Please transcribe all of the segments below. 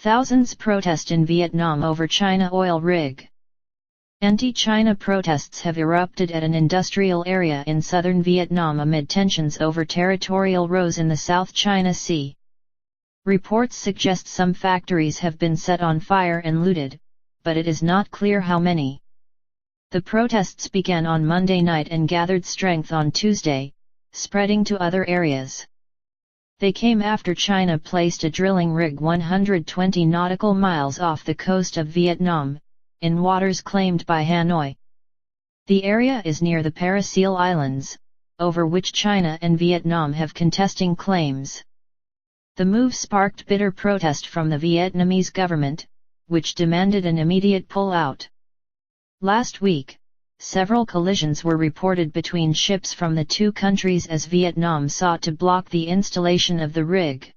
Thousands protest in Vietnam over China oil rig. Anti-China protests have erupted at an industrial area in southern Vietnam amid tensions over territorial rows in the South China Sea. Reports suggest some factories have been set on fire and looted, but it is not clear how many. The protests began on Monday night and gathered strength on Tuesday, spreading to other areas. They came after China placed a drilling rig 120 nautical miles off the coast of Vietnam, in waters claimed by Hanoi. The area is near the Parasil Islands, over which China and Vietnam have contesting claims. The move sparked bitter protest from the Vietnamese government, which demanded an immediate pull-out. Last week, several collisions were reported between ships from the two countries as Vietnam sought to block the installation of the rig.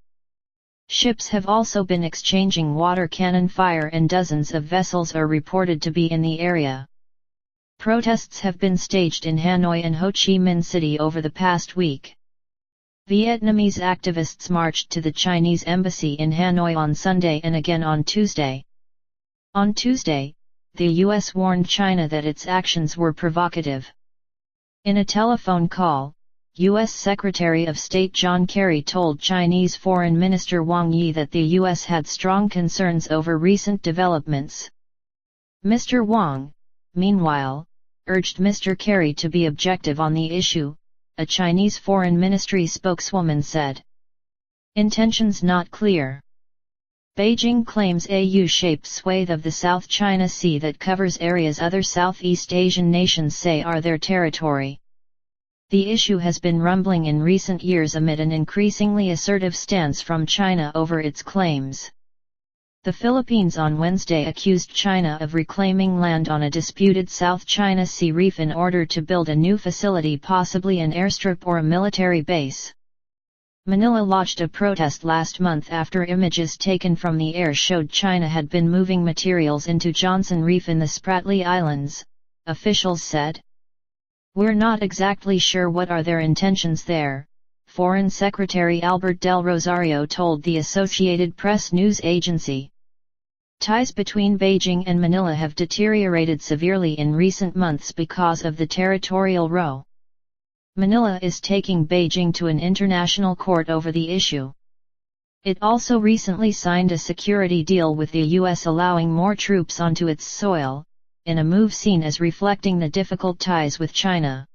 Ships have also been exchanging water cannon fire and dozens of vessels are reported to be in the area. Protests have been staged in Hanoi and Ho Chi Minh City over the past week. Vietnamese activists marched to the Chinese embassy in Hanoi on Sunday and again on Tuesday. On Tuesday, the U.S. warned China that its actions were provocative. In a telephone call, U.S. Secretary of State John Kerry told Chinese Foreign Minister Wang Yi that the U.S. had strong concerns over recent developments. Mr. Wang, meanwhile, urged Mr. Kerry to be objective on the issue, a Chinese Foreign Ministry spokeswoman said. Intentions not clear. Beijing claims a U-shaped swathe of the South China Sea that covers areas other Southeast Asian nations say are their territory. The issue has been rumbling in recent years amid an increasingly assertive stance from China over its claims. The Philippines on Wednesday accused China of reclaiming land on a disputed South China Sea reef in order to build a new facility, possibly an airstrip or a military base. Manila lodged a protest last month after images taken from the air showed China had been moving materials into Johnson Reef in the Spratly Islands, officials said. We're not exactly sure what are their intentions there, Foreign Secretary Albert Del Rosario told the Associated Press news agency. Ties between Beijing and Manila have deteriorated severely in recent months because of the territorial row. Manila is taking Beijing to an international court over the issue. It also recently signed a security deal with the U.S. allowing more troops onto its soil, in a move seen as reflecting the difficult ties with China.